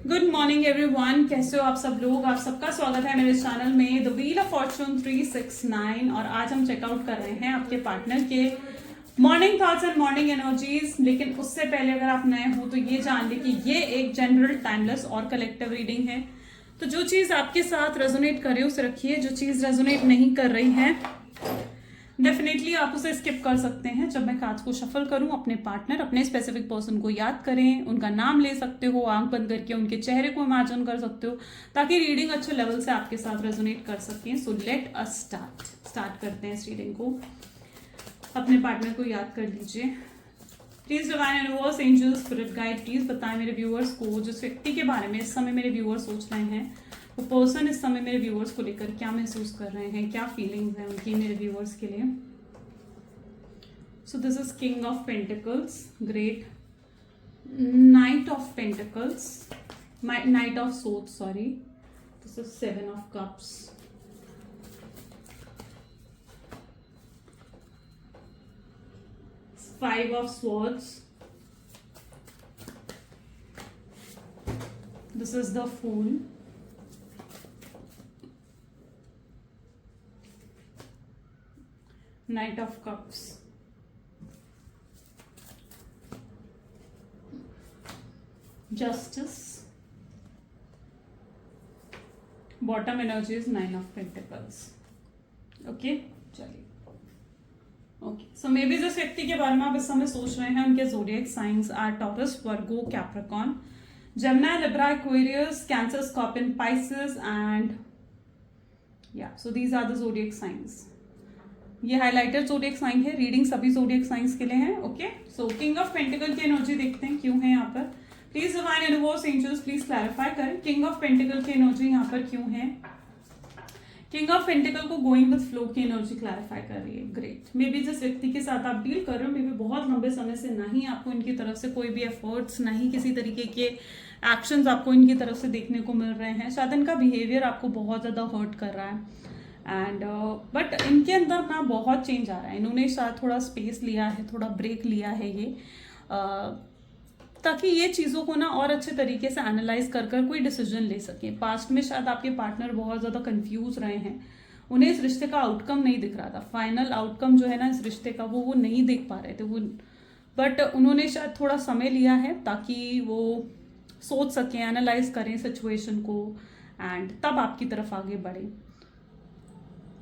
Good morning everyone, कैसे हो आप सब लोग। आप सबका स्वागत है मेरे चैनल में द व्हील ऑफ फॉर्चून 369। और आज हम चेकआउट कर रहे हैं आपके पार्टनर के morning thoughts and morning energies. लेकिन उससे पहले अगर आप नए हो तो ये जान ले कि ये एक जनरल, टाइमलेस और कलेक्टिव रीडिंग है। तो जो चीज आपके साथ रेजोनेट कर रही है उसे रखिए, जो चीज रेजोनेट नहीं कर रही है डेफिनेटली आप उसे स्किप कर सकते हैं। जब मैं कार्ड्स को शफल करूं, अपने पार्टनर, अपने स्पेसिफिक पर्सन को याद करें, उनका नाम ले सकते हो, आंख बंद करके उनके चेहरे को इमेजिन कर सकते हो ताकि रीडिंग अच्छे लेवल से आपके साथ रेजोनेट कर सकें। सो लेट अस स्टार्ट करते हैं इस रीडिंग को। अपने पार्टनर को याद कर लीजिए। Please divine universe, angels, spirit guide, please बताएं मेरे व्यूअर्स को जिस व्यक्ति के बारे में इस समय मेरे व्यूअर्स सोच रहे हैं, वो पर्सन इस समय मेरे व्यूअर्स को लेकर क्या महसूस कर रहे हैं, क्या फीलिंग्स हैं उनकी मेरे व्यूअर्स के लिए। So this is king of pentacles, great. Night of pentacles, night of swords, sorry, this is 7 of cups, Five of Swords, this is the Fool, Knight of Cups, Justice, bottom energy is 9 of Pentacles. Okay, चलिए। Okay, so may be जिस व्यक्ति के बारे में आप इस समय सोच रहे हैं उनके zodiac signs are Taurus, Virgo, Capricorn, Gemini, Libra, Aquarius, Cancer, Scorpion, Pisces and या so these are the zodiac signs. ये हाइलाइटेड ज़ोडिएक साइन है, रीडिंग सभी ज़ोडिएक साइंस के लिए है। Okay, so king of pentacle की एनर्जी देखते हैं क्यों है यहाँ पर। Please divine universe, angels, please clarify करें किंग ऑफ पेंटिकल की एनर्जी यहाँ पर क्यों है। किंग ऑफ पेंटिकल को गोइंग विद फ्लो की एनर्जी क्लैरिफाई कर रही है। ग्रेट। मे बी जिस व्यक्ति के साथ आप डील कर रहे हो, मे बी बहुत लंबे समय से नहीं आपको इनकी तरफ से कोई भी एफर्ट्स, नहीं किसी तरीके के एक्शंस आपको इनकी तरफ से देखने को मिल रहे हैं। शायद इनका बिहेवियर आपको बहुत ज़्यादा हर्ट कर रहा है एंड बट इनके अंदर ना बहुत चेंज आ रहा है। इन्होंने शायद थोड़ा स्पेस लिया है, थोड़ा ब्रेक लिया है ये ताकि ये चीज़ों को ना और अच्छे तरीके से एनालाइज कर कोई डिसीजन ले सके। पास्ट में शायद आपके पार्टनर बहुत ज़्यादा कंफ्यूज रहे हैं, उन्हें इस रिश्ते का आउटकम नहीं दिख रहा था, फाइनल आउटकम जो है ना इस रिश्ते का वो नहीं देख पा रहे थे वो, बट उन्होंने शायद थोड़ा समय लिया है ताकि वो सोच सकें, एनालाइज करें सिचुएशन को एंड तब आपकी तरफ आगे बढ़े।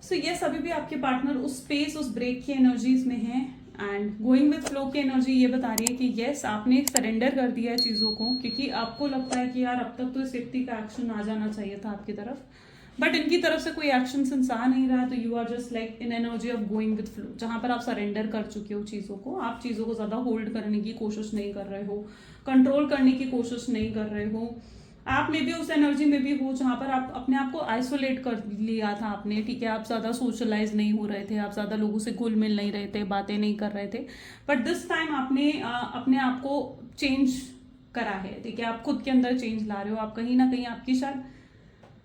सो ये सभी भी आपके पार्टनर उस स्पेस, उस ब्रेक की एनर्जीज में है एंड गोइंग विथ फ्लो की एनर्जी ये बता रही है कि यस, आपने सरेंडर कर दिया है चीज़ों को, क्योंकि आपको लगता है कि यार अब तक तो इस व्यक्ति का एक्शन आ जाना चाहिए था आपकी तरफ, बट इनकी तरफ से कोई एक्शन सिंस आ नहीं रहा। तो you are just like in energy of going with flow, जहाँ पर आप सरेंडर कर चुके हो चीज़ों को। आप चीज़ों को ज़्यादा होल्ड करने की कोशिश नहीं कर रहे हो, कंट्रोल करने की कोशिश नहीं कर रहे हो। आप में भी उस एनर्जी में भी हो जहाँ पर आप अपने आप को आइसोलेट कर लिया था आपने, ठीक है। आप ज़्यादा सोशलाइज नहीं हो रहे थे, आप ज़्यादा लोगों से घुल मिल नहीं रहे थे, बातें नहीं कर रहे थे, बट दिस टाइम आपने अपने आप को चेंज करा है, ठीक है। आप खुद के अंदर चेंज ला रहे हो। आप कहीं ना कहीं आपकी शायद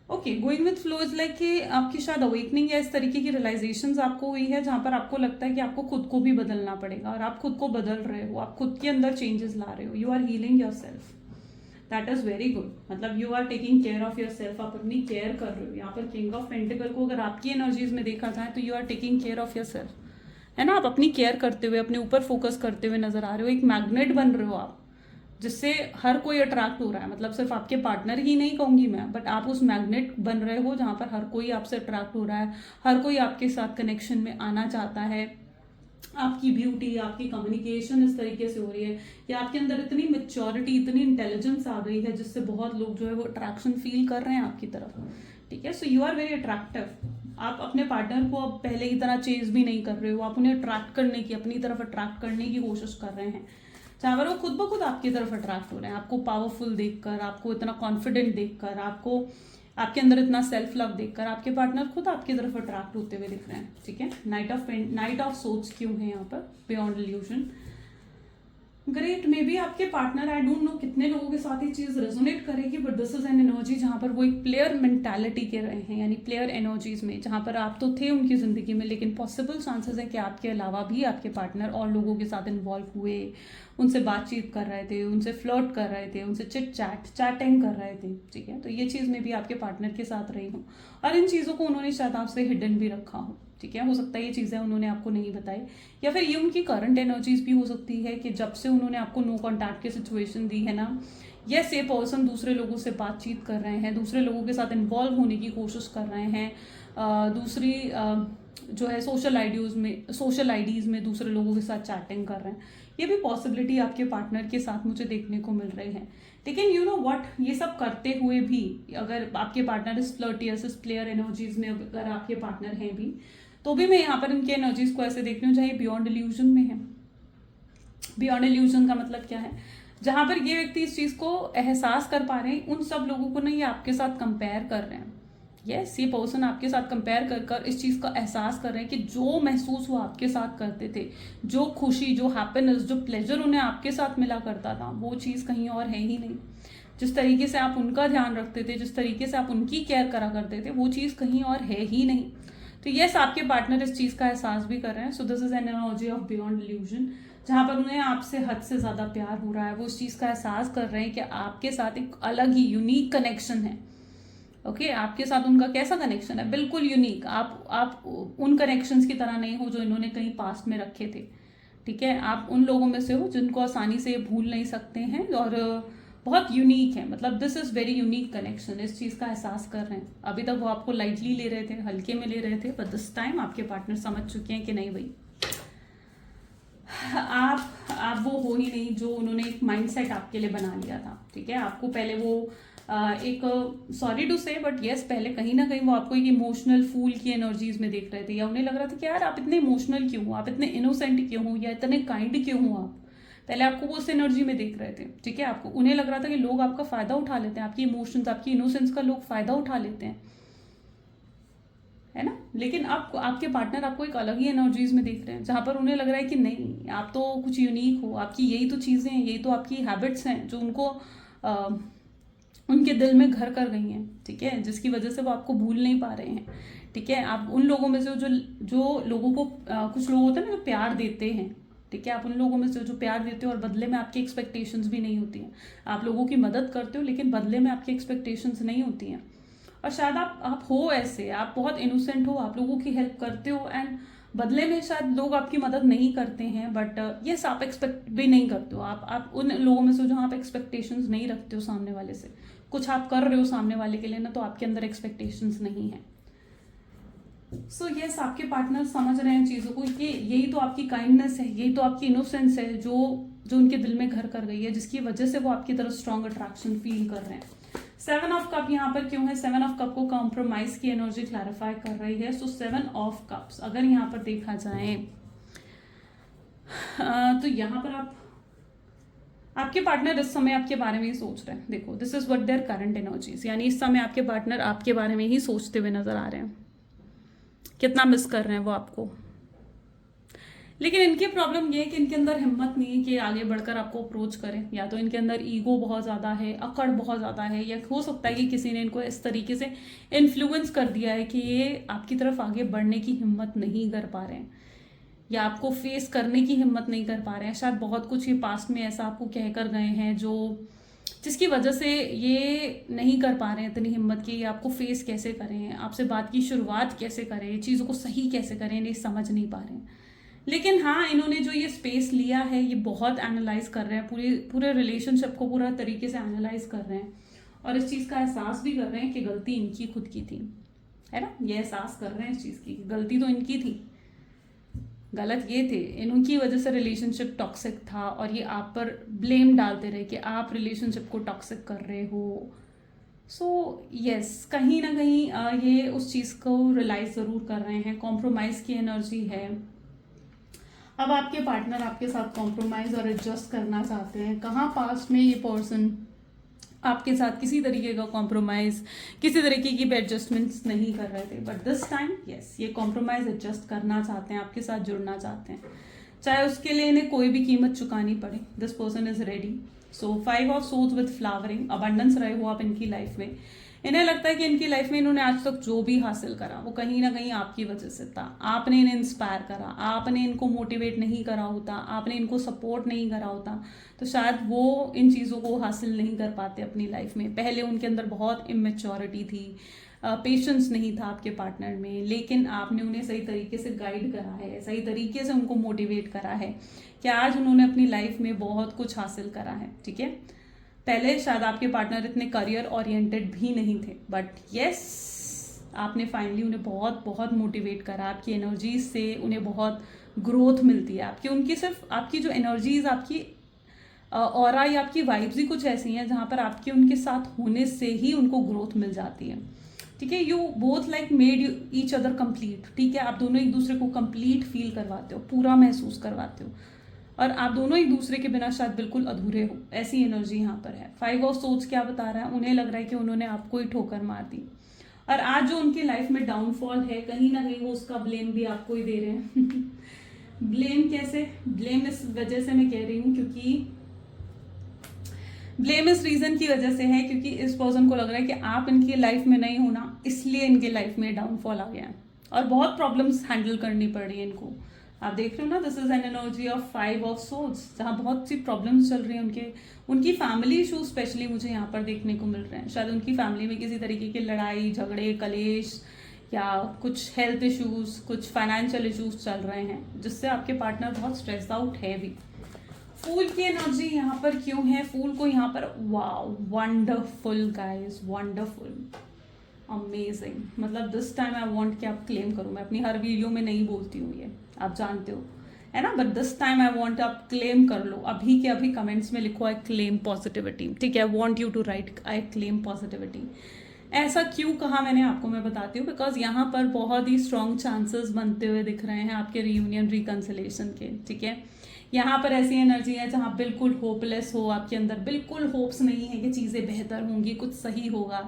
okay, going with flow is like कि आपकी शायद अवेकनिंग या इस तरीके की रियलाइजेशंस आपको हुई है जहाँ पर आपको लगता है कि आपको खुद को भी बदलना पड़ेगा और आप खुद को बदल रहे हो, आप खुद के अंदर चेंजेस ला रहे हो। You are healing your self, that is very good. मतलब you are taking care of your self, आप अपनी केयर कर रहे हो। यहाँ पर किंग ऑफ पेंटिकल को अगर आपकी एनर्जीज में देखा जाए तो you are taking care of your self, है ना। आप अपनी केयर करते हुए, अपने ऊपर फोकस करते हुए नजर आ रहे हो। एक मैग्नेट बन रहे हो आप, जिससे हर कोई अट्रैक्ट हो रहा है। मतलब सिर्फ आपके पार्टनर ही नहीं कहूंगी मैं, बट आप उस मैग्नेट बन रहे हो जहाँ पर हर कोई आपसे अट्रैक्ट हो रहा है, हर कोई आपके साथ कनेक्शन में आना चाहता है। आपकी ब्यूटी, आपकी कम्युनिकेशन इस तरीके से हो रही है कि आपके अंदर इतनी मेच्योरिटी, इतनी इंटेलिजेंस आ गई है जिससे बहुत लोग जो है वो अट्रैक्शन फील कर रहे हैं आपकी तरफ, ठीक है। So you are very attractive. आप अपने पार्टनर को अब पहले की तरह चेज भी नहीं कर रहे हो, आप उन्हें अट्रैक्ट करने की, अपनी तरफ अट्रैक्ट करने की कोशिश कर रहे हैं, जहाँ पर वो खुद ब खुद आपकी तरफ अट्रैक्ट हो रहे हैं। आपको पावरफुल देखकर, आपको इतना कॉन्फिडेंट देखकर, आपको आपके अंदर इतना सेल्फ लव देखकर आपके पार्टनर खुद आपकी तरफ अट्रैक्ट होते हुए दिख रहे हैं, ठीक है। नाइट ऑफ सोर्ड्स क्यों है यहाँ पर, beyond illusion. Great, may be आपके पार्टनर, आई डोंट नो कितने लोगों के साथ ये चीज रेजोनेट करेगी, but this is an energy जहां पर वो एक प्लेयर मेंटालिटी के रहे हैं, यानी प्लेयर एनर्जीज में, जहां पर आप तो थे उनकी जिंदगी में, लेकिन पॉसिबल चांसेस है कि आपके अलावा भी आपके पार्टनर और लोगों के साथ इन्वॉल्व हुए, उनसे बातचीत कर रहे थे, उनसे फ्लर्ट कर रहे थे, उनसे चैटिंग कर रहे थे, ठीक है। तो ये चीज में भी आपके पार्टनर के साथ रही हूँ, और इन चीजों को उन्होंने शायद आपसे हिडन भी रखा हो, ठीक है। हो सकता है ये चीजें उन्होंने आपको नहीं बताई, या फिर ये उनकी करंट एनर्जीज भी हो सकती है कि जब से उन्होंने आपको नो कॉन्टैक्ट की सिचुएशन दी है ना, यस, ये पर्सन दूसरे लोगों से बातचीत कर रहे हैं, दूसरे लोगों के साथ इन्वॉल्व होने की कोशिश कर रहे हैं, दूसरी जो है सोशल आईडीज में दूसरे लोगों के साथ चैटिंग कर रहे हैं। ये भी पॉसिबिलिटी आपके पार्टनर के साथ मुझे देखने को मिल रही है। लेकिन यू नो व्हाट, ये सब करते हुए भी अगर आपके पार्टनर इस फ्लर्टियस, इस प्लेयर एनर्जीज में अगर आपके पार्टनर हैं भी, तो भी मैं यहाँ पर इनके एनर्जीज को ऐसे देख रही हूँ चाहे बियॉन्ड इल्यूजन में है। बियॉन्ड इल्यूजन का मतलब क्या है? जहां पर ये व्यक्ति इस चीज को एहसास कर पा रहे हैं, उन सब लोगों को ना ये आपके साथ कंपेयर कर रहे हैं। यस, ये पर्सन आपके साथ कंपेयर कर कर इस चीज का एहसास कर रहे हैं कि जो महसूस वो आपके साथ करते थे, जो खुशी, जो हैप्पीनेस, जो प्लेजर उन्हें आपके साथ मिला करता था, वो चीज कहीं और है ही नहीं। जिस तरीके से आप उनका ध्यान रखते थे, जिस तरीके से आप उनकी केयर करा करते थे, वो चीज कहीं और है ही नहीं। तो यस, आपके पार्टनर इस चीज का एहसास भी कर रहे हैं। So this is an energy of beyond illusion, जहां पर उन्हें आपसे हद से ज्यादा प्यार हो रहा है। वो इस चीज का एहसास कर रहे हैं कि आपके साथ एक अलग ही यूनिक कनेक्शन है। ओके, आपके साथ उनका कैसा कनेक्शन है? बिल्कुल यूनिक। आप उन कनेक्शंस की तरह नहीं हो जो इन्होंने कहीं पास्ट में रखे थे, ठीक है। आप उन लोगों में से हो जिनको आसानी से भूल नहीं सकते हैं, और बहुत यूनिक है। मतलब this is very unique connection, इस चीज का एहसास कर रहे हैं। अभी तक वो आपको लाइटली ले रहे थे, हल्के में ले रहे थे, बट दिस टाइम आपके पार्टनर समझ चुके हैं कि नहीं भाई, आप वो हो ही नहीं जो उन्होंने एक माइंडसेट आपके लिए बना लिया था, ठीक है। आपको पहले वो एक, सॉरी टू से बट यस, पहले कहीं ना कहीं वो आपको एक इमोशनल फूल की एनर्जीज में देख रहे थे, या उन्हें लग रहा था कि यार आप इतने इमोशनल क्यों हो, आप इतने इनोसेंट क्यों हो, या इतने काइंड क्यों हो। आप पहले आपको वो उस एनर्जी में देख रहे थे, ठीक है। आपको उन्हें लग रहा था कि लोग आपका फायदा उठा लेते हैं, आपकी इमोशंस, आपकी इनोसेंस का लोग फायदा उठा लेते हैं, है ना। लेकिन आप, आपके पार्टनर आपको एक अलग ही एनर्जीज में देख रहे हैं, जहां पर उन्हें लग रहा है कि नहीं, आप तो कुछ यूनिक हो, आपकी यही तो चीजें हैं, यही तो आपकी हैबिट्स हैं जो उनको उनके दिल में घर कर गई हैं, ठीक है, जिसकी वजह से वो आपको भूल नहीं पा रहे हैं, ठीक है। आप उन लोगों में से जो लोगों को कुछ लोग होते हैं ना जो प्यार देते हैं, ठीक है, आप उन लोगों में से जो प्यार देते हो और बदले में आपकी एक्सपेक्टेशंस भी नहीं होती हैं। आप लोगों की मदद करते हो लेकिन बदले में आपकी एक्सपेक्टेशंस नहीं होती हैं। और शायद आप हो ऐसे, आप बहुत इनोसेंट हो, आप लोगों की हेल्प करते हो, एंड बदले में शायद लोग आपकी मदद नहीं करते हैं, बट यस, आप एक्सपेक्ट भी नहीं करते हो। आप उन लोगों में से जहाँ आप एक्सपेक्टेशंस नहीं रखते हो सामने वाले से, कुछ आप कर रहे हो सामने वाले के लिए ना, तो आपके अंदर एक्सपेक्टेशंस नहीं है। सो यस, आपके पार्टनर समझ रहे हैं चीजों को कि यही तो आपकी काइंडनेस है, यही तो आपकी इनोसेंस है जो उनके दिल में घर कर गई है, जिसकी वजह से वो आपकी तरफ स्ट्रॉन्ग अट्रैक्शन फील कर रहे हैं। 7 ऑफ कप यहाँ पर क्यों है? 7 ऑफ कप को कॉम्प्रोमाइज की एनर्जी क्लैरिफाई कर रही है। सो 7 ऑफ कप्स अगर यहाँ पर देखा जाए तो यहाँ पर आपके पार्टनर इस समय आपके बारे में ही सोच रहे हैं। देखो, this is what their current energies, यानी इस समय आपके पार्टनर आपके बारे में ही सोचते हुए नजर आ रहे हैं। कितना मिस कर रहे हैं वो आपको। लेकिन इनकी प्रॉब्लम ये है कि इनके अंदर हिम्मत नहीं है कि आगे बढ़कर आपको अप्रोच करें। या तो इनके अंदर ईगो बहुत ज़्यादा है, अकड़ बहुत ज़्यादा है, या हो सकता है कि किसी ने इनको इस तरीके से इन्फ्लुएंस कर दिया है कि ये आपकी तरफ आगे बढ़ने की हिम्मत नहीं कर पा रहे हैं, या आपको फेस करने की हिम्मत नहीं कर पा रहे हैं। शायद बहुत कुछ ये पास्ट में ऐसा आपको कह कर गए हैं जिसकी वजह से ये नहीं कर पा रहे हैं इतनी हिम्मत की आपको फेस कैसे करें, आपसे बात की शुरुआत कैसे करें, चीज़ों को सही कैसे करें, इन्हें समझ नहीं पा रहे हैं। लेकिन हाँ, इन्होंने जो ये स्पेस लिया है, ये बहुत एनालाइज कर रहे हैं, पूरे रिलेशनशिप को पूरा तरीके से एनालाइज कर रहे हैं, और इस चीज़ का एहसास भी कर रहे हैं कि गलती इनकी खुद की थी, है ना। ये एहसास कर रहे हैं इस चीज़ की, गलती तो इनकी थी, गलत ये थे, इनकी वजह से रिलेशनशिप टॉक्सिक था, और ये आप पर ब्लेम डालते रहे कि आप रिलेशनशिप को टॉक्सिक कर रहे हो। सो यस, कहीं ना कहीं ये उस चीज़ को रियलाइज ज़रूर कर रहे हैं। कॉम्प्रोमाइज़ की एनर्जी है। अब आपके पार्टनर आपके साथ कॉम्प्रोमाइज़ और एडजस्ट करना चाहते हैं। कहाँ पास्ट में ये पर्सन आपके साथ किसी तरीके का कॉम्प्रोमाइज़, किसी तरीके की एडजस्टमेंट्स नहीं कर रहे थे, बट दिस टाइम यस, ये कॉम्प्रोमाइज़ एडजस्ट करना चाहते हैं, आपके साथ जुड़ना चाहते हैं। चाहे उसके लिए इन्हें कोई भी कीमत चुकानी पड़े, this person is ready. So 5 of swords with flowering, abundance रहे हो आप इनकी लाइफ में। इन्हें लगता है कि इनकी लाइफ में इन्होंने आज तक जो भी हासिल करा वो कहीं ना कहीं आपकी वजह से था। आपने इन्हें इंस्पायर करा, आपने इनको मोटिवेट नहीं करा होता, आपने इनको सपोर्ट नहीं करा होता, तो शायद वो इन चीज़ों को हासिल नहीं कर पाते अपनी लाइफ में। पहले उनके अंदर बहुत इमेच्योरिटी थी, पेशेंस नहीं था आपके पार्टनर में, लेकिन आपने उन्हें सही तरीके से गाइड करा है, सही तरीके से उनको मोटिवेट करा है कि आज उन्होंने अपनी लाइफ में बहुत कुछ हासिल करा है। ठीक है, पहले शायद आपके पार्टनर इतने करियर ओरिएंटेड भी नहीं थे, बट यस आपने फाइनली उन्हें बहुत बहुत मोटिवेट करा। आपकी एनर्जीज से उन्हें बहुत ग्रोथ मिलती है आपकी, उनकी सिर्फ आपकी जो एनर्जीज, आपकी ऑरा या आपकी वाइब्स ही कुछ ऐसी हैं जहाँ पर आपके उनके साथ होने से ही उनको ग्रोथ मिल जाती है। ठीक है, you both like made you each other complete. ठीक है, आप दोनों एक दूसरे को कंप्लीट फील करवाते हो, पूरा महसूस करवाते हो, और आप दोनों एक दूसरे के बिना शायद बिल्कुल अधूरे हो, ऐसी एनर्जी यहाँ पर है। 5 ऑफ सोर्ड्स क्या बता रहा है, उन्हें लग रहा है कि उन्होंने आपको ही ठोकर मार दी, और आज जो उनकी लाइफ में डाउनफॉल है कहीं ना कहीं वो उसका ब्लेम भी आपको ही दे रहे हैं। ब्लेम कैसे? ब्लेम इस वजह से मैं कह रही हूँ क्योंकि ब्लेम इस रीजन की वजह से है क्योंकि इस पर्सन को लग रहा है कि आप इनकी लाइफ में नहीं होना, इसलिए इनके लाइफ में डाउनफॉल आ गया है और बहुत प्रॉब्लम्स हैंडल करनी पड़ रही है इनको। आप देख रहे हो ना, this is an energy of 5 of swords, जहाँ बहुत सी प्रॉब्लम्स चल रही हैं उनकी फैमिली इशूज स्पेशली मुझे यहाँ पर देखने को मिल रहे हैं। शायद उनकी फैमिली में किसी तरीके की लड़ाई झगड़े कलेश या कुछ हेल्थ इशूज, कुछ फाइनेंशियल इशूज चल रहे हैं जिससे आपके पार्टनर बहुत स्ट्रेस आउट है भी। फूल की एनर्जी यहाँ पर क्यों है? फूल को यहाँ पर wow, wonderful guys, wonderful, amazing. मतलब दिस टाइम आई वांट कि आप क्लेम करो। मैं अपनी हर वीडियो में नहीं बोलती हूँ ये, आप जानते हो है ना, but this time I want आप क्लेम कर लो। अभी के अभी कमेंट्स में लिखो आई क्लेम पॉजिटिविटी। ठीक है, I want you to write I claim positivity. ऐसा क्यों कहा मैंने आपको, मैं बताती हूँ। बिकॉज यहाँ पर बहुत ही स्ट्रॉन्ग चांसेस बनते हुए दिख रहे हैं आपके रीयूनियन रिकंसिलेशन के। ठीक है, यहाँ पर ऐसी एनर्जी है जहाँ बिल्कुल होपलेस हो, आपके अंदर बिल्कुल होप्स नहीं है कि चीज़ें बेहतर होंगी, कुछ सही होगा।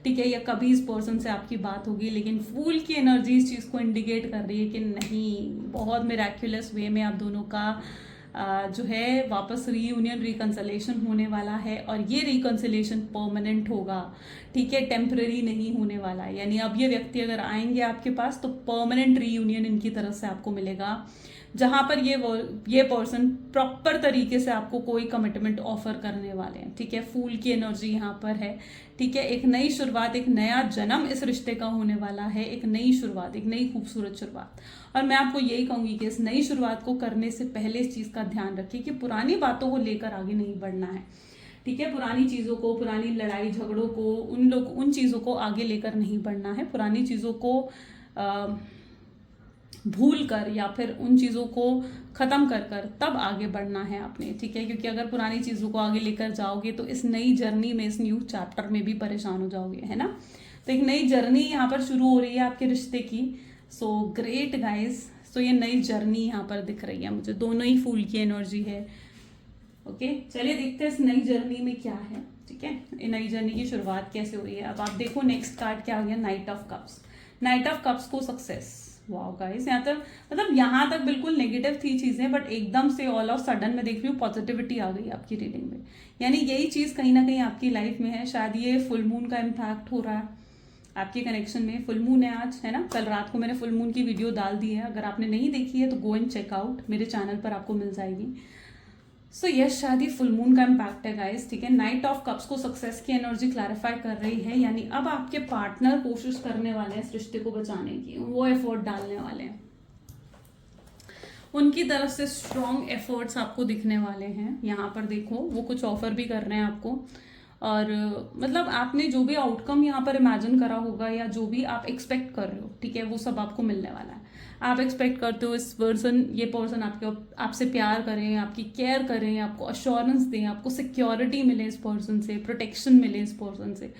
ठीक है, या कभी इस पर्सन से आपकी बात होगी, लेकिन फूल की एनर्जी इस चीज़ को इंडिकेट कर रही है कि नहीं, बहुत मिराक्युलस वे में आप दोनों का जो है वापस रीयूनियन रिकंसिलेशन होने वाला है, और ये रिकंसिलेशन परमानेंट होगा। ठीक है, टेम्पररी नहीं होने वाला है। यानी अब ये व्यक्ति अगर आएंगे आपके पास तो परमानेंट रीयूनियन इनकी तरफ से आपको मिलेगा, जहां पर ये पर्सन प्रॉपर तरीके से आपको कोई कमिटमेंट ऑफर करने वाले हैं। ठीक है, फूल की एनर्जी यहाँ पर है। ठीक है, एक नई शुरुआत, एक नया जन्म इस रिश्ते का होने वाला है, एक नई शुरुआत, एक नई खूबसूरत शुरुआत। और मैं आपको यही कहूंगी कि इस नई शुरुआत को करने से पहले इस चीज का ध्यान रखिए कि पुरानी बातों को लेकर आगे नहीं बढ़ना है। ठीक है, पुरानी चीजों को, पुरानी लड़ाई झगड़ों को, उन चीजों को आगे लेकर नहीं बढ़ना है। पुरानी चीजों को भूल कर या फिर उन चीज़ों को ख़त्म कर तब आगे बढ़ना है आपने। ठीक है, क्योंकि अगर पुरानी चीज़ों को आगे लेकर जाओगे तो इस नई जर्नी में, इस न्यू चैप्टर में भी परेशान हो जाओगे, है ना। तो एक नई जर्नी यहाँ पर शुरू हो रही है आपके रिश्ते की। सो ग्रेट गाइस, सो ये नई जर्नी यहाँ पर दिख रही है मुझे, दोनों ही फूल की एनर्जी है। ओके, चलिए देखते हैं इस नई जर्नी में क्या है। ठीक है, ये नई जर्नी की शुरुआत कैसे हो रही है। अब आप देखो नेक्स्ट कार्ड क्या आ गया, night of cups. Night of cups को सक्सेस, वाओ गाइस, यहाँ तक मतलब यहाँ तक बिल्कुल नेगेटिव थी चीजें, बट एकदम से ऑल ऑफ सडन मैं देख रही हूँ पॉजिटिविटी आ गई आपकी रीडिंग में। यानी यही चीज कहीं ना कहीं आपकी लाइफ में है। शायद ये फुल मून का इम्पैक्ट हो रहा है आपके कनेक्शन में। फुल मून है आज, है ना। कल रात को मैंने फुल मून की वीडियो डाल दी है, अगर आपने नहीं देखी है तो गो एंड चेक आउट, मेरे चैनल पर आपको मिल जाएगी। सो यस, शायद ये फुल मून का इम्पैक्ट है गाइस। ठीक है, नाइट ऑफ कप्स को सक्सेस की एनर्जी क्लैरिफाई कर रही है। यानी अब आपके पार्टनर कोशिश करने वाले हैं इस रिश्ते को बचाने की, वो एफर्ट डालने वाले हैं, उनकी तरफ से स्ट्रॉन्ग एफर्ट्स आपको दिखने वाले हैं। यहाँ पर देखो वो कुछ ऑफर भी कर रहे हैं आपको, और मतलब आपने जो भी आउटकम यहाँ पर इमेजिन करा होगा या जो भी आप एक्सपेक्ट कर रहे हो, ठीक है, वो सब आपको मिलने वाला है। आप एक्सपेक्ट करते हो ये पर्सन आपसे प्यार करें, आपकी केयर करें, आपको अश्योरेंस दें, आपको सिक्योरिटी मिले इस पर्सन से, प्रोटेक्शन मिले इस पर्सन से,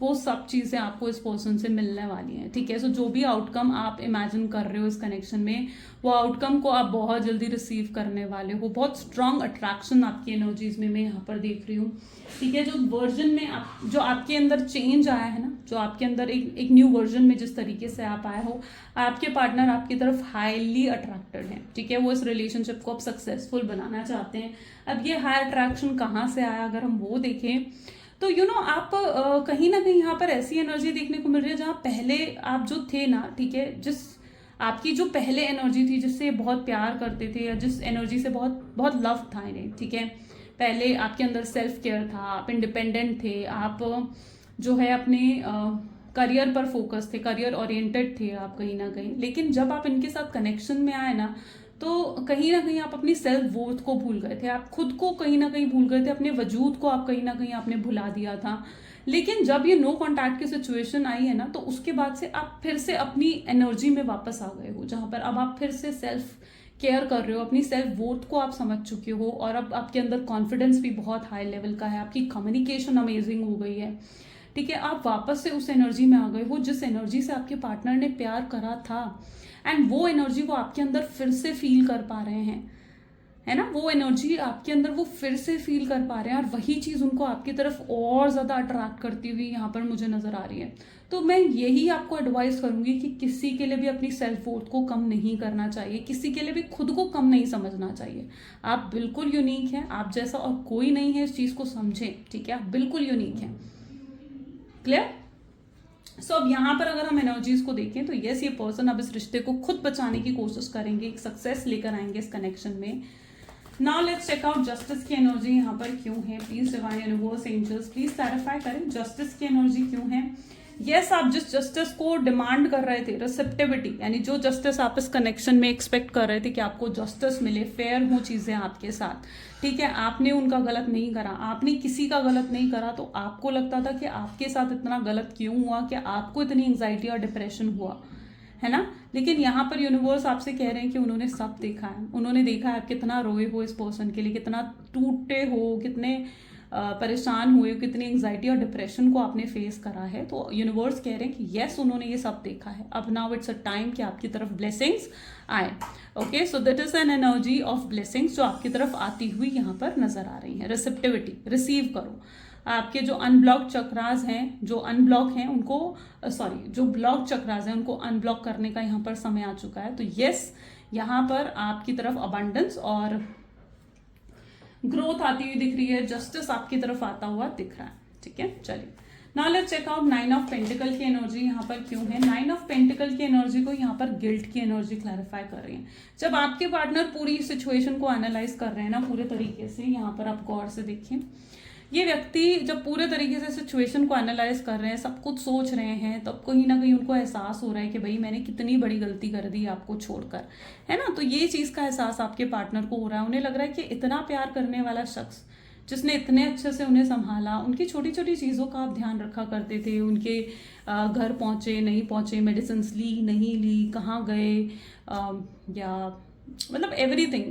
वो सब चीज़ें आपको इस पर्सन से मिलने वाली हैं, ठीक है। सो जो भी आउटकम आप इमेजिन कर रहे हो इस कनेक्शन में, वो आउटकम को आप बहुत जल्दी रिसीव करने वाले हो। बहुत स्ट्रांग अट्रैक्शन आपकी एनर्जीज में मैं यहाँ पर देख रही हूँ, ठीक है। जो वर्जन में जो आपके अंदर चेंज आया है ना, जो आपके अंदर एक न्यू वर्जन में जिस तरीके से आप आए हो, आपके पार्टनर आपकी तरफ हाईली अट्रैक्टेड है, ठीक है। वो इस रिलेशनशिप को अब सक्सेसफुल बनाना चाहते हैं। अब ये हाई अट्रैक्शन कहाँ से आया, अगर हम वो देखें तो आप कहीं ना कहीं यहाँ पर ऐसी एनर्जी देखने को मिल रही है जहाँ पहले आप जो थे ना, ठीक है, जिस आपकी जो पहले एनर्जी थी जिससे बहुत प्यार करते थे, या जिस एनर्जी से बहुत बहुत लव था इन्हें, ठीक है। पहले आपके अंदर सेल्फ केयर था, आप इंडिपेंडेंट थे, आप जो है अपने करियर पर फोकस थे, करियर ओरिएंटेड थे आप कहीं ना कहीं। लेकिन जब आप इनके साथ कनेक्शन में आए ना, तो कहीं ना कहीं आप अपनी सेल्फ वर्थ को भूल गए थे, आप खुद को कहीं ना कहीं भूल गए थे, अपने वजूद को आप कहीं ना कहीं आपने भुला दिया था। लेकिन जब ये नो कॉन्टैक्ट की सिचुएशन आई है ना, तो उसके बाद से आप फिर से अपनी एनर्जी में वापस आ गए हो, जहां पर अब आप फिर से सेल्फ केयर कर रहे हो, अपनी सेल्फ वर्थ को आप समझ चुके हो, और अब आपके अंदर कॉन्फिडेंस भी बहुत हाई लेवल का है, आपकी कम्युनिकेशन अमेजिंग हो गई है, ठीक है। आप वापस से उस एनर्जी में आ गए हो जिस एनर्जी से आपके पार्टनर ने प्यार करा था, एंड वो एनर्जी को आपके अंदर फिर से फील कर पा रहे हैं, है ना। वो एनर्जी आपके अंदर वो फिर से फील कर पा रहे हैं, और वही चीज़ उनको आपकी तरफ और ज़्यादा अट्रैक्ट करती हुई यहाँ पर मुझे नज़र आ रही है। तो मैं यही आपको एडवाइस करूंगी कि किसी के लिए भी अपनी सेल्फ वर्थ को कम नहीं करना चाहिए, किसी के लिए भी खुद को कम नहीं समझना चाहिए। आप बिल्कुल यूनिक हैं, आप जैसा और कोई नहीं है, इस चीज़ को समझें, ठीक है। आप बिल्कुल यूनिक हैं। क्लियर? सो अब यहाँ पर अगर हम एनर्जीज को देखें तो यस, ये पर्सन अब इस रिश्ते को खुद बचाने की कोशिश करेंगे, एक सक्सेस लेकर आएंगे इस कनेक्शन में। Now let's check out justice की एनर्जी यहाँ पर क्यों है। Please divine universe angels please clarify करें जस्टिस की एनर्जी क्यों है। यस, आप जिस जस्टिस को डिमांड कर रहे थे, रिसेप्टिविटी, यानी जो जस्टिस आप इस कनेक्शन में एक्सपेक्ट कर रहे थे कि आपको जस्टिस मिले, फेयर हो चीजें आपके साथ, ठीक है। आपने उनका गलत नहीं करा, आपने किसी का गलत नहीं करा, तो आपको लगता था कि आपके साथ इतना गलत क्यों हुआ, कि आपको इतनी एंग्जाइटी और डिप्रेशन हुआ, है ना। लेकिन यहाँ पर यूनिवर्स आपसे कह रहे हैं कि उन्होंने सब देखा है, उन्होंने देखा है आप कितना रोए हो इस पर्सन के लिए, कितना टूटे हो, कितने परेशान हुए, कितनी एंग्जाइटी और डिप्रेशन को आपने फेस करा है। तो यूनिवर्स कह रहे हैं कि यस, उन्होंने ये सब देखा है, अब नाउ इट्स अ टाइम कि आपकी तरफ ब्लेसिंग्स आए। Okay, so that is an energy of blessings जो आपकी तरफ आती हुई यहाँ पर नजर आ रही है। रिसेप्टिविटी, रिसीव करो। आपके जो अनब्लॉक चक्रास हैं, जो अनब्लॉक हैं उनको जो ब्लॉक चक्रास हैं उनको अनब्लॉक करने का यहाँ पर समय आ चुका है। तो यस, यहाँ पर आपकी तरफ अबंडेंस और ग्रोथ आती हुई दिख रही है, जस्टिस आपकी तरफ आता हुआ दिख रहा है, ठीक है। चलिए now let's check out nine of pentacle की एनर्जी यहाँ पर क्यों है। नाइन ऑफ पेंटिकल की एनर्जी को यहाँ पर गिल्ट की एनर्जी क्लैरिफाई कर रही है। जब आपके पार्टनर पूरी सिचुएशन को एनालाइज कर रहे हैं ना पूरे तरीके से, यहाँ पर आप गौर से देखिए, ये व्यक्ति जब पूरे तरीके से सिचुएशन को एनालाइज कर रहे हैं, सब कुछ सोच रहे हैं, तब कहीं ना कहीं उनको एहसास हो रहा है कि भाई मैंने कितनी बड़ी गलती कर दी आपको छोड़कर, है ना। तो ये चीज़ का एहसास आपके पार्टनर को हो रहा है। उन्हें लग रहा है कि इतना प्यार करने वाला शख्स, जिसने इतने अच्छे से उन्हें संभाला, उनकी छोटी छोटी चीज़ों का आप ध्यान रखा करते थे, उनके घर पहुँचे नहीं पहुँचे, मेडिसिन ली नहीं ली, कहाँ गए, या मतलब एवरीथिंग,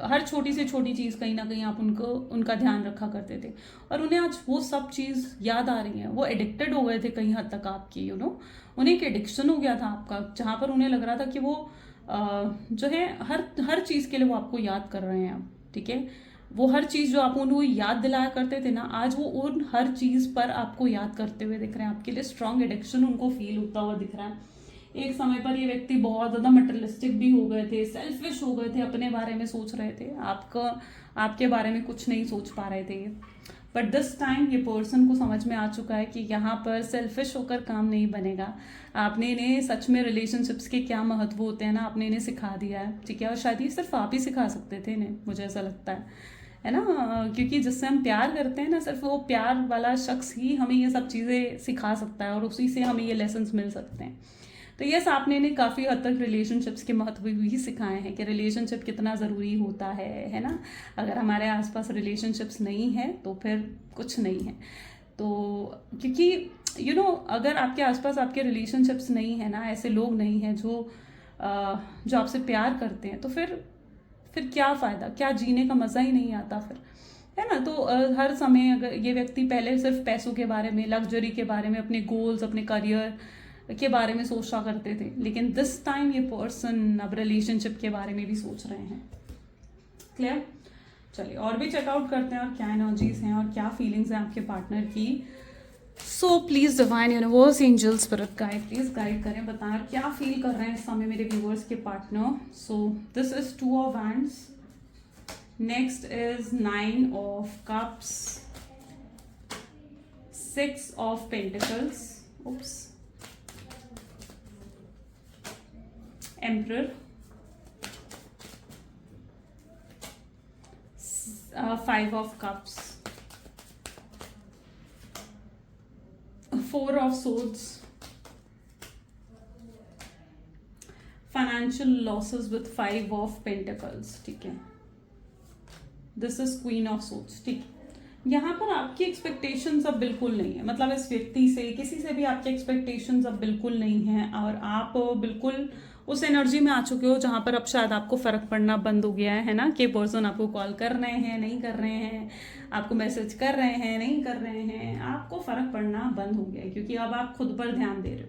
हर छोटी से छोटी चीज़ कहीं ना कहीं आप उनका ध्यान रखा करते थे, और उन्हें आज वो सब चीज़ याद आ रही है। वो एडिक्टेड हो गए थे कहीं हद तक आपकी, उन्हें एक एडिक्शन हो गया था आपका, जहाँ पर उन्हें लग रहा था कि वो जो है हर चीज़ के लिए वो आपको याद कर रहे हैं, ठीक है। वो हर चीज़ जो आप उनको याद दिलाया करते थे ना, आज वो उन हर चीज़ पर आपको याद करते हुए दिख रहे हैं। आपके लिए स्ट्रॉन्ग एडिक्शन उनको फील होता हुआ दिख रहा है। एक समय पर ये व्यक्ति बहुत ज़्यादा मटेरियलिस्टिक भी हो गए थे, सेल्फिश हो गए थे, अपने बारे में सोच रहे थे, आपके बारे में कुछ नहीं सोच पा रहे थे। बट दिस टाइम ये पर्सन को समझ में आ चुका है कि यहाँ पर सेल्फिश होकर काम नहीं बनेगा। आपने इन्हें सच में रिलेशनशिप्स के क्या महत्व होते हैं ना, आपने इन्हें सिखा दिया है, ठीक है। और शायद ये सिर्फ आप ही सिखा सकते थे इन्हें, मुझे ऐसा लगता है ना, क्योंकि जिससे हम प्यार करते हैं ना, सिर्फ वो प्यार वाला शख्स ही हमें ये सब चीज़ें सिखा सकता है, और उसी से हमें ये लेसन्स मिल सकते हैं। तो यस, आपने इन्हें काफ़ी हद तक रिलेशनशिप्स के महत्व भी सिखाए हैं कि रिलेशनशिप कितना ज़रूरी होता है ना। अगर हमारे आसपास रिलेशनशिप्स नहीं है तो फिर कुछ नहीं है। तो क्योंकि अगर आपके आसपास आपके रिलेशनशिप्स नहीं है ना, ऐसे लोग नहीं हैं जो आपसे प्यार करते हैं, तो फिर क्या फ़ायदा, क्या जीने का मज़ा ही नहीं आता फिर, है ना। तो हर समय अगर ये व्यक्ति पहले सिर्फ पैसों के बारे में, लग्जरी के बारे में, अपने गोल्स, अपने करियर के बारे में सोचा करते थे, लेकिन दिस टाइम ये पर्सन अब रिलेशनशिप के बारे में भी सोच रहे हैं। क्लियर? चलिए और भी चेकआउट करते हैं और क्या एनर्जीज हैं और क्या फीलिंग्स हैं आपके पार्टनर की। सो please divine universe, angel, spirit guide, please guide करें, बताएं और क्या फील कर रहे हैं इस समय मेरे व्यूअर्स के partner. So this is 2 of wands, next is 9 of cups, 6 of pentacles, oops, emperor, 5 of cups, 4 of swords, financial losses with 5 of pentacles, ठीक है। This is queen of swords, ठीक है। यहाँ पर आपकी एक्सपेक्टेशंस अब बिल्कुल नहीं है, मतलब इस व्यक्ति से, किसी से भी आपके एक्सपेक्टेशंस अब बिल्कुल नहीं है और आप बिल्कुल उस एनर्जी में आ चुके हो जहां पर अब शायद आपको फर्क पड़ना बंद हो गया है ना, कि पर्सन आपको कॉल कर रहे हैं, नहीं कर रहे हैं, आपको मैसेज कर रहे हैं, नहीं कर रहे हैं, आपको फर्क पड़ना बंद हो गया है, क्योंकि अब आप खुद पर ध्यान दे रहे हो।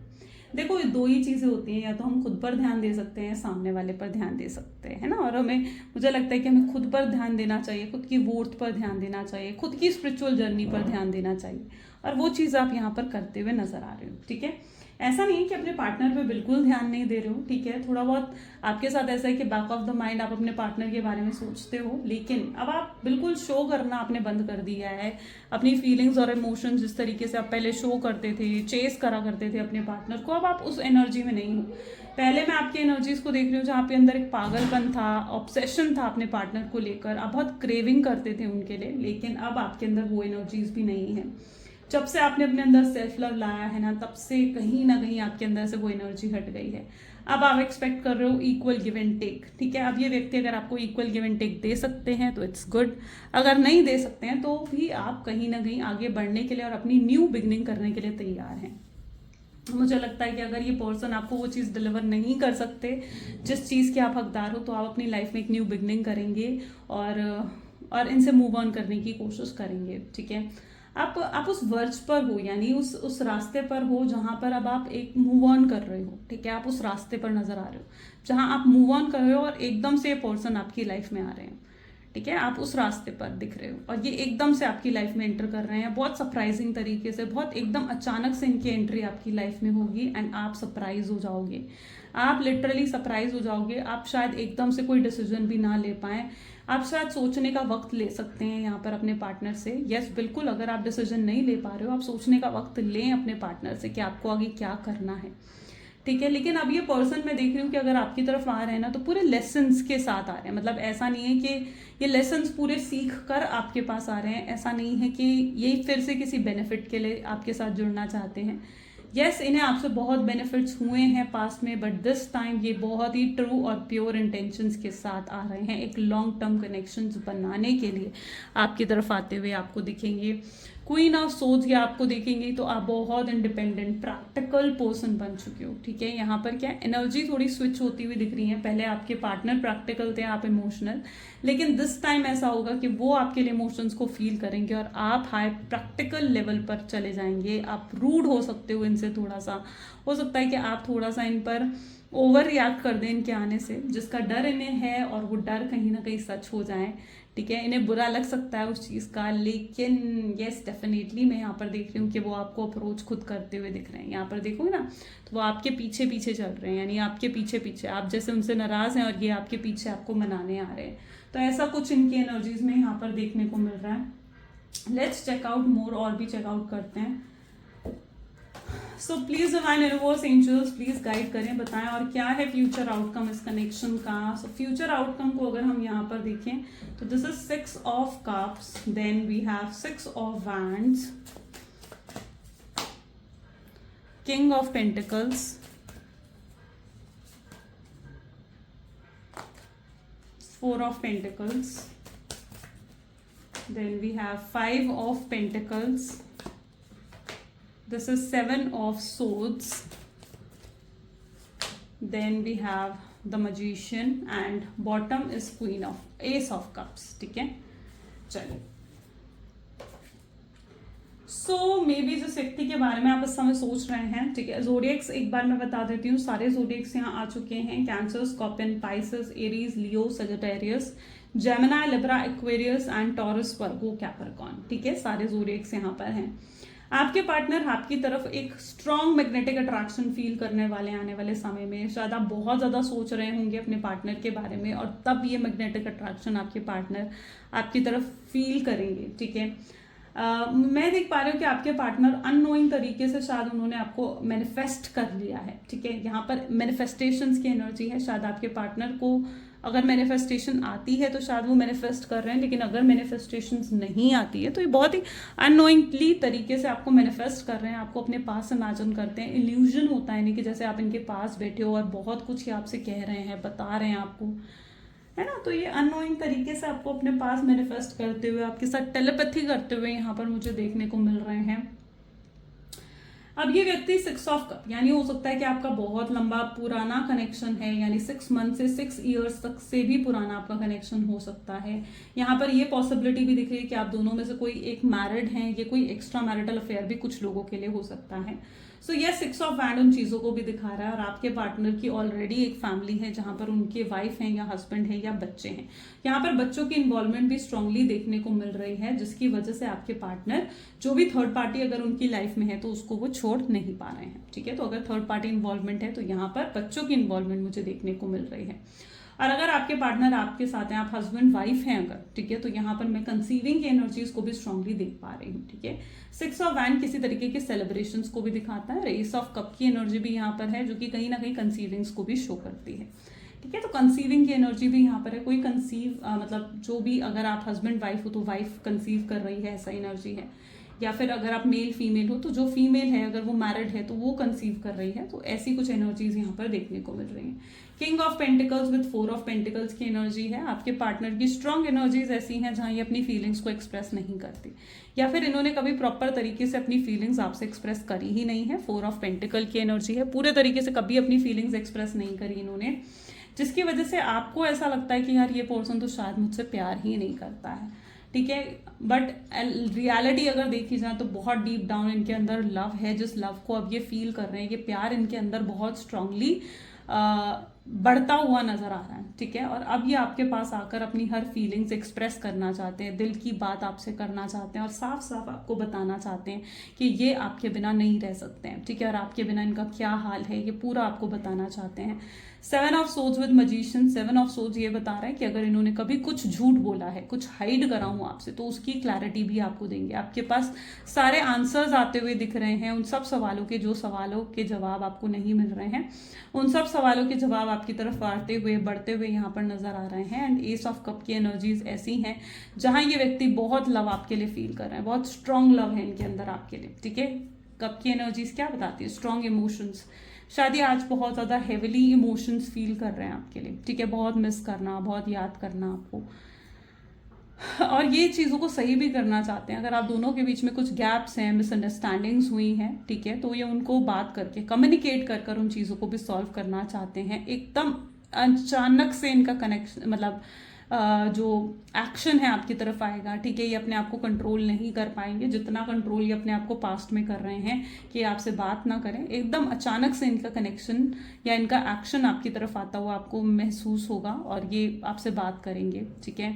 देखो, ये 2 ही चीजें होती हैं, या तो हम खुद पर ध्यान दे सकते हैं, सामने वाले पर ध्यान दे सकते हैं, है ना। और मुझे लगता है कि हमें खुद पर ध्यान देना चाहिए, खुद की वोट पर ध्यान देना चाहिए, खुद की स्पिरिचुअल जर्नी पर ध्यान देना चाहिए, और वो चीज आप यहाँ पर करते हुए नजर आ रहे हो, ठीक है। ऐसा नहीं है कि अपने पार्टनर पे बिल्कुल ध्यान नहीं दे रहे हो, ठीक है। थोड़ा बहुत आपके साथ ऐसा है कि बैक ऑफ द माइंड आप अपने पार्टनर के बारे में सोचते हो, लेकिन अब आप बिल्कुल शो करना आपने बंद कर दिया है। अपनी फीलिंग्स और इमोशंस जिस तरीके से आप पहले शो करते थे, चेस करा करते थे अपने पार्टनर को, अब आप उस एनर्जी में नहीं हो। पहले मैं आपकी एनर्जीज को देख रही हूँ जहाँ पे अंदर एक पागलपन था, ऑब्सेशन था अपने पार्टनर को लेकर, आप बहुत क्रेविंग करते थे उनके लिए, लेकिन अब आपके अंदर वो एनर्जीज भी नहीं है। जब से आपने अपने अंदर सेल्फ लव लाया है ना, तब से कहीं ना कहीं आपके अंदर से वो एनर्जी हट गई है। अब आप एक्सपेक्ट कर रहे हो इक्वल गिव एंड टेक, ठीक है। अब ये व्यक्ति अगर आपको इक्वल गिव एंड टेक दे सकते हैं तो इट्स गुड, अगर नहीं दे सकते हैं तो भी आप कहीं ना कहीं आगे बढ़ने के लिए और अपनी न्यू बिगनिंग करने के लिए तैयार हैं। मुझे लगता है कि अगर ये पर्सन आपको वो चीज़ डिलीवर नहीं कर सकते जिस चीज़ के आप हकदार हो, तो आप अपनी लाइफ में एक न्यू बिगनिंग करेंगे और इनसे मूव ऑन करने की कोशिश करेंगे, ठीक है। आप उस वर्ज पर हो, यानी उस रास्ते पर हो जहां पर अब आप एक मूव ऑन कर रहे हो, ठीक है। आप उस रास्ते पर नजर आ रहे हो जहां आप मूव ऑन कर रहे हो और एकदम से ये पर्सन आपकी लाइफ में आ रहे हैं, ठीक है। आप उस रास्ते पर दिख रहे हो और ये एकदम से आपकी लाइफ में एंटर कर रहे हैं, बहुत सरप्राइजिंग तरीके से, बहुत एकदम अचानक से इनकी एंट्री आपकी लाइफ में होगी एंड आप सरप्राइज हो जाओगे। आप लिटरली सरप्राइज हो जाओगे। आप शायद एकदम से कोई डिसीजन भी ना ले पाए, आप शायद सोचने का वक्त ले सकते हैं यहाँ पर अपने पार्टनर से। यस, बिल्कुल, अगर आप डिसीजन नहीं ले पा रहे हो, आप सोचने का वक्त लें अपने पार्टनर से कि आपको आगे क्या करना है, ठीक है। लेकिन अब ये पर्सन मैं देख रही हूँ कि अगर आपकी तरफ आ रहे हैं ना, तो पूरे लेसन्स के साथ आ रहे हैं। मतलब ऐसा नहीं है कि ये लेसन्स पूरे सीख कर आपके पास आ रहे हैं, ऐसा नहीं है कि ये फिर से किसी बेनिफिट के लिए आपके साथ जुड़ना चाहते हैं। यस, इन्हें आपसे बहुत बेनिफिट्स हुए हैं पास्ट में, बट दिस टाइम ये बहुत ही ट्रू और प्योर इंटेंशंस के साथ आ रहे हैं। एक लॉन्ग टर्म कनेक्शंस बनाने के लिए आपकी तरफ आते हुए आपको दिखेंगे। क्वीन ऑफ सोर्ड्स या आपको देखेंगे तो आप बहुत इंडिपेंडेंट प्रैक्टिकल पर्सन बन चुके हो, ठीक है। यहाँ पर क्या एनर्जी थोड़ी स्विच होती हुई दिख रही है। पहले आपके पार्टनर प्रैक्टिकल थे, आप इमोशनल, लेकिन दिस टाइम ऐसा होगा कि वो आपके लिए इमोशंस को फील करेंगे और आप हाई प्रैक्टिकल लेवल पर चले जाएंगे। आप रूड हो सकते हो इनसे, थोड़ा सा हो सकता है कि आप थोड़ा सा इन पर ओवर रिएक्ट कर दें इनके आने से, जिसका डर इन्हें है और वो डर कहीं ना कहीं सच हो जाए, ठीक है। इन्हें बुरा लग सकता है उस चीज़ का, लेकिन यस डेफिनेटली मैं यहाँ पर देख रही हूँ कि वो आपको अप्रोच खुद करते हुए दिख रहे हैं। यहाँ पर देखोगे ना, तो वो आपके पीछे पीछे चल रहे हैं, यानी आपके पीछे पीछे, आप जैसे उनसे नाराज हैं और ये आपके पीछे आपको मनाने आ रहे हैं। तो ऐसा कुछ इनकी एनर्जीज में यहाँ पर देखने को मिल रहा है। लेट्स चेकआउट मोर, और भी चेकआउट करते हैं। So please divine universe, angels, please guide करें, बताएं और क्या है फ्यूचर आउटकम इस कनेक्शन का। सो फ्यूचर आउटकम को अगर हम यहाँ पर देखें तो this is 6 of cups, then we have 6 of wands, king of pentacles, 4 of pentacles, then we have 5 of pentacles, this is 7 of swords, then we have the magician and bottom is queen of ace of cups, ठीक है। चलिए सो may be जिस व्यक्ति के बारे में आप इस समय सोच रहे हैं, ठीक है, जोडिएक्स एक बार मैं बता देती हूँ, सारे जोडिएक्स यहाँ आ चुके हैं। Cancer, Scorpion, Pisces, Aries, Leo, Sagittarius, Gemini, Libra, Aquarius and taurus, Virgo, Capricorn, ठीक है, सारे जोडिएक्स यहाँ पर हैं। आपके पार्टनर आपकी तरफ एक स्ट्रॉन्ग मैग्नेटिक अट्रैक्शन फील करने वाले आने वाले समय में। शायद आप बहुत ज़्यादा सोच रहे होंगे अपने पार्टनर के बारे में, और तब ये मैग्नेटिक अट्रैक्शन आपके पार्टनर आपकी तरफ फील करेंगे, ठीक है। मैं देख पा रही हूँ कि आपके पार्टनर अननोइंग तरीके से शायद उन्होंने आपको मैनिफेस्ट कर लिया है, ठीक है। यहाँ पर मैनिफेस्टेशंस की एनर्जी है। शायद आपके पार्टनर को अगर मैनिफेस्टेशन आती है तो शायद वो मैनिफेस्ट कर रहे हैं, लेकिन अगर मैनिफेस्टेशंस नहीं आती है तो ये बहुत ही अननोइंगली तरीके से आपको मैनिफेस्ट कर रहे हैं, आपको अपने पास इमेजिन करते हैं। इल्यूजन होता है, यानी कि जैसे आप इनके पास बैठे हो और बहुत कुछ ही आपसे कह रहे हैं, बता रहे हैं आपको, है ना। तो ये अननोइंग तरीके से आपको अपने पास मैनिफेस्ट करते हुए, आपके साथ टेलीपैथी करते हुए यहाँ पर मुझे देखने को मिल रहे हैं। अब ये व्यक्ति 6 ऑफ कप, यानी हो सकता है कि आपका बहुत लंबा पुराना कनेक्शन है, यानी 6 मंथ से 6 ईयर्स तक से भी पुराना आपका कनेक्शन हो सकता है। यहाँ पर ये पॉसिबिलिटी भी दिख रही है कि आप दोनों में से कोई एक मैरिड हैं, ये कोई एक्स्ट्रा मैरिटल अफेयर भी कुछ लोगों के लिए हो सकता है। सो ये 6 ऑफ वैंड उन चीज़ों को भी दिखा रहा है। और आपके पार्टनर की ऑलरेडी एक फैमिली है जहाँ पर उनके वाइफ हैं या हस्बैंड है या बच्चे हैं। यहाँ पर बच्चों की इन्वॉल्वमेंट भी स्ट्रांगली देखने को मिल रही है, जिसकी वजह से आपके पार्टनर जो भी थर्ड पार्टी अगर उनकी लाइफ में है तो उसको वो छोड़ नहीं पा रहे हैं, ठीक है। तो अगर थर्ड पार्टी इन्वॉल्वमेंट है तो यहाँ पर बच्चों की इन्वॉल्वमेंट मुझे देखने को मिल रही है। और अगर आपके पार्टनर आपके साथ हैं, आप हस्बैंड वाइफ हैं अगर, ठीक है, तो यहाँ पर मैं कंसीविंग की एनर्जीज को भी स्ट्रांगली देख पा रही हूँ, ठीक है। 6 ऑफ वैंड किसी तरीके के सेलिब्रेशंस को भी दिखाता है। एस ऑफ कप की एनर्जी भी यहाँ पर है, जो कि कहीं ना कहीं कंसीविंग्स को भी शो करती है, ठीक है। तो कंसीविंग की एनर्जी भी यहाँ पर है। कोई कंसीव मतलब जो भी, अगर आप हस्बैंड वाइफ हो तो वाइफ कंसीव कर रही है, ऐसा एनर्जी है। या फिर अगर आप मेल फीमेल हो तो जो फीमेल है अगर वो मैरिड है तो वो कंसीव कर रही है। तो ऐसी कुछ एनर्जीज यहाँ पर देखने को मिल रही हैं। King of pentacles with 4 of pentacles की एनर्जी है। आपके पार्टनर की स्ट्रॉन्ग एनर्जीज ऐसी हैं जहां ये अपनी फीलिंग्स को एक्सप्रेस नहीं करती, या फिर इन्होंने कभी प्रॉपर तरीके से अपनी फीलिंग्स आपसे एक्सप्रेस करी ही नहीं है। 4 ऑफ पेंटिकल की एनर्जी है। पूरे तरीके से कभी अपनी फीलिंग्स एक्सप्रेस नहीं करी इन्होंने, जिसकी वजह से आपको ऐसा लगता है कि यार ये पर्सन तो शायद मुझसे प्यार ही नहीं करता है, ठीक है। बट रियलिटी अगर देखी जाए तो बहुत डीप डाउन इनके अंदर लव है, जिस लव को अब ये फील कर रहे हैं। ये प्यार इनके अंदर बहुत स्ट्रांगली बढ़ता हुआ नजर आ रहा है, ठीक है। और अब ये आपके पास आकर अपनी हर फीलिंग्स एक्सप्रेस करना चाहते हैं, दिल की बात आपसे करना चाहते हैं और साफ साफ आपको बताना चाहते हैं कि ये आपके बिना नहीं रह सकते हैं, ठीक है। और आपके बिना इनका क्या हाल है ये पूरा आपको बताना चाहते हैं। 7 of swords with magician. 7 of swords ये बता रहा है कि अगर इन्होंने कभी कुछ झूठ बोला है, कुछ हाइड करा हूं आपसे, तो उसकी क्लैरिटी भी आपको देंगे। आपके पास सारे आंसर्स आते हुए दिख रहे हैं, उन सब सवालों के, जो सवालों के जवाब आपको नहीं मिल रहे हैं, उन सब सवालों के जवाब आपकी तरफ आते हुए बढ़ते हुए यहाँ पर नजर आ रहे हैं। एंड एस ऑफ कप की एनर्जीज ऐसी हैं जहां ये व्यक्ति बहुत लव आपके लिए फील कर रहे हैं, बहुत स्ट्रांग लव है इनके अंदर आपके लिए, ठीक है। कप की एनर्जीज क्या बताती है? Strong emotions. शायद ये आज बहुत ज़्यादा हेविली इमोशंस फील कर रहे हैं आपके लिए, ठीक है। बहुत मिस करना, बहुत याद करना आपको, और ये चीज़ों को सही भी करना चाहते हैं। अगर आप दोनों के बीच में कुछ गैप्स हैं, मिसअंडरस्टैंडिंग्स हुई हैं, ठीक है, तो ये उनको बात करके, कम्युनिकेट कर कर उन चीज़ों को भी सॉल्व करना चाहते हैं। एकदम अचानक से इनका कनेक्शन, मतलब जो एक्शन है आपकी तरफ आएगा, ठीक है। ये अपने आप को कंट्रोल नहीं कर पाएंगे जितना कंट्रोल ये अपने आप को पास्ट में कर रहे हैं कि आपसे बात ना करें। एकदम अचानक से इनका कनेक्शन या इनका एक्शन आपकी तरफ आता हुआ आपको महसूस होगा और ये आपसे बात करेंगे, ठीक है।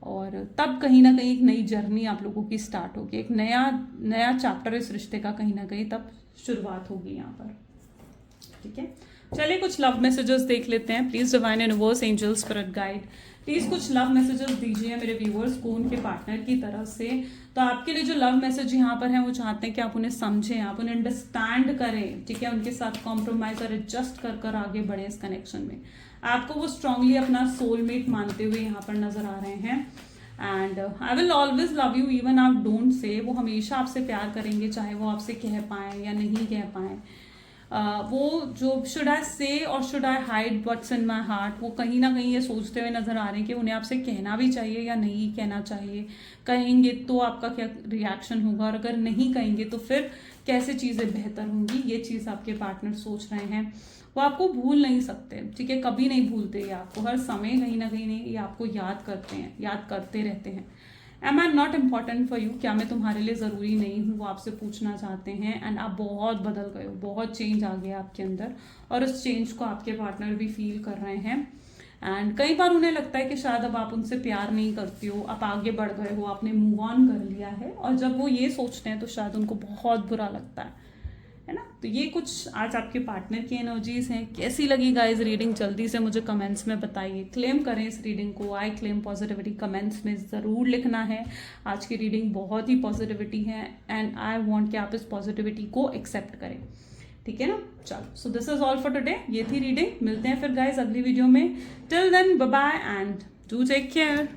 और तब कहीं ना कहीं एक नई जर्नी आप लोगों की स्टार्ट होगी, एक नया चैप्टर इस रिश्ते का कहीं ना कहीं तब शुरुआत होगी यहाँ पर, ठीक है। चलिए कुछ लव मैसेजेस देख लेते हैं। Please divine universe, angel, spirit guide, please कुछ लव मैसेजेस दीजिए मेरे व्यूअर्स को उनके पार्टनर की तरफ से। तो आपके लिए जो लव मैसेज यहाँ पर है वो चाहते हैं कि आप उन्हें समझें, आप उन्हें अंडरस्टैंड करें, ठीक है। उनके साथ कॉम्प्रोमाइज और एडजस्ट कर कर आगे बढ़े इस कनेक्शन में। आपको वो स्ट्रांगली अपना सोलमेट मानते हुए यहाँ पर नजर आ रहे हैं। And I will always love you even आप डोंट से। वो हमेशा आपसे प्यार करेंगे, चाहे वो आपसे कह पाए या नहीं कह पाए। वो जो शुड आई से और should I hide what's in my heart, वो कहीं ना कहीं ये सोचते हुए नजर आ रहे हैं कि उन्हें आपसे कहना भी चाहिए या नहीं कहना चाहिए। कहेंगे तो आपका क्या रिएक्शन होगा, और अगर नहीं कहेंगे तो फिर कैसे चीज़ें बेहतर होंगी, ये चीज़ आपके पार्टनर सोच रहे हैं। वो आपको भूल नहीं सकते, ठीक है, कभी नहीं भूलते ये आपको, हर समय कहीं ना कहीं नहीं, ये आपको याद करते हैं, याद करते रहते हैं। Am I not important for you, क्या मैं तुम्हारे लिए ज़रूरी नहीं हूँ, वो आपसे पूछना चाहते हैं। एंड आप बहुत बदल गए हो, बहुत चेंज आ गया आपके अंदर, और उस चेंज को आपके पार्टनर भी फील कर रहे हैं। एंड कई बार उन्हें लगता है कि शायद अब आप उनसे प्यार नहीं करती हो, आप आगे बढ़ गए हो, आपने मूव ऑन कर लिया है, और जब वो ये सोचते हैं तो शायद उनको बहुत बुरा लगता है ना। तो ये कुछ आज आपके पार्टनर की एनर्जीज हैं। कैसी लगी गाइस रीडिंग, जल्दी से मुझे कमेंट्स में बताइए। क्लेम करें इस रीडिंग को, आई क्लेम पॉजिटिविटी, कमेंट्स में ज़रूर लिखना है। आज की रीडिंग बहुत ही पॉजिटिविटी है एंड आई वांट कि आप इस पॉजिटिविटी को एक्सेप्ट करें, ठीक है ना। चलो, so this is all for today. ये थी रीडिंग, मिलते हैं फिर गाइस अगली वीडियो में। Till then bye bye and do take care.